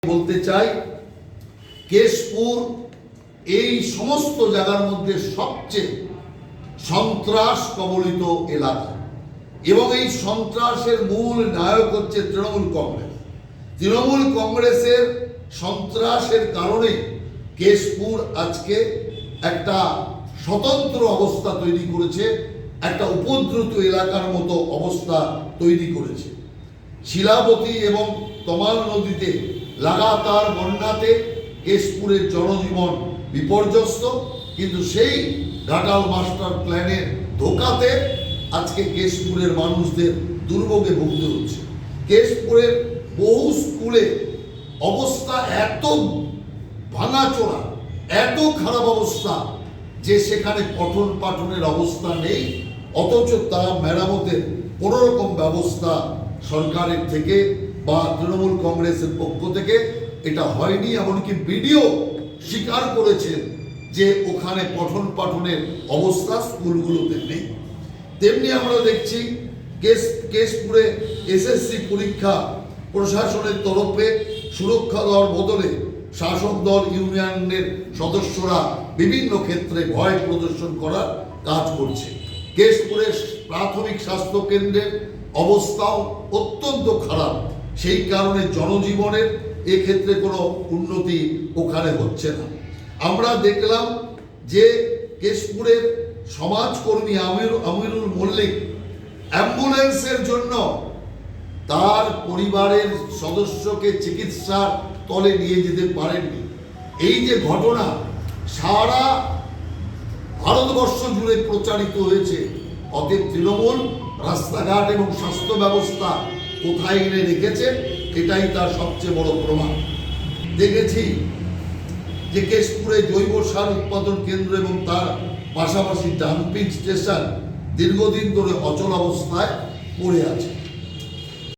বলতে চাই কেশপুর এই সমস্ত জায়গার মধ্যে সবচেয়ে সন্ত্রাস কবলিত এলাকা এবং এই সন্ত্রাসের মূল নায়ক হচ্ছে তৃণমূল কংগ্রেস। তৃণমূল কংগ্রেসের সন্ত্রাসের কারণে কেশপুর আজকে একটা স্বতন্ত্র অবস্থা তৈরি করেছে, একটা উপদ্রুত এলাকার মতো অবস্থা তৈরি করেছে। শিলাবতী এবং তমাল নদীতে লাগাতার বন্যাতে কেশপুরের জনজীবন বিপর্যস্ত, কিন্তু সেই ঘাটাল মাস্টার প্ল্যানের ধোঁকাতে আজকে কেশপুরের মানুষদের দুর্ভোগে ভুগতে হচ্ছে। কেশপুরের বহু স্কুলে অবস্থা এত ভাঙাচোরা, এত খারাপ অবস্থা যে সেখানে পঠন পাঠনের অবস্থা নেই, অথচ তা মেরামতের কোনো রকম ব্যবস্থা সরকারের থেকে বা তৃণমূল কংগ্রেসের পক্ষ থেকে এটা হয়নি। এমনকি বিডিও স্বীকার করেছেন যে ওখানে পঠন পাঠনের অবস্থা স্কুলগুলোতে নেই। তেমনি আমরা দেখছি কেশপুরে এসএসসি পরীক্ষা প্রশাসনের তরফে সুরক্ষা দেওয়ার বদলে শাসক দল ইউনিয়নের সদস্যরা বিভিন্ন ক্ষেত্রে ভয় প্রদর্শন করার কাজ করছে। কেশপুরের প্রাথমিক স্বাস্থ্য কেন্দ্রের অবস্থাও অত্যন্ত খারাপ, সেই কারণে জনজীবনের এক্ষেত্রে কোনো উন্নতি ওখানে হচ্ছে না। আমরা দেখলাম যে কেশপুরের সমাজকর্মী আমিরুল মল্লিক অ্যাম্বুলেন্সের জন্য তার পরিবারের সদস্যকে চিকিৎসার তলে নিয়ে যেতে পারেননি। এই যে ঘটনা সারা ভারতবর্ষ জুড়ে প্রচারিত হয়েছে, অতএব তৃণমূল রাস্তাঘাট এবং স্বাস্থ্য ব্যবস্থা কোথায় এনে রেখেছে এটাই তার সবচেয়ে বড় প্রমাণ। দেখেছি যে কেশপুরে জৈব সার উৎপাদন কেন্দ্র এবং তার পাশাপাশি ডাম্পিং স্টেশন দীর্ঘদিন ধরে অচল অবস্থায় পড়ে আছে।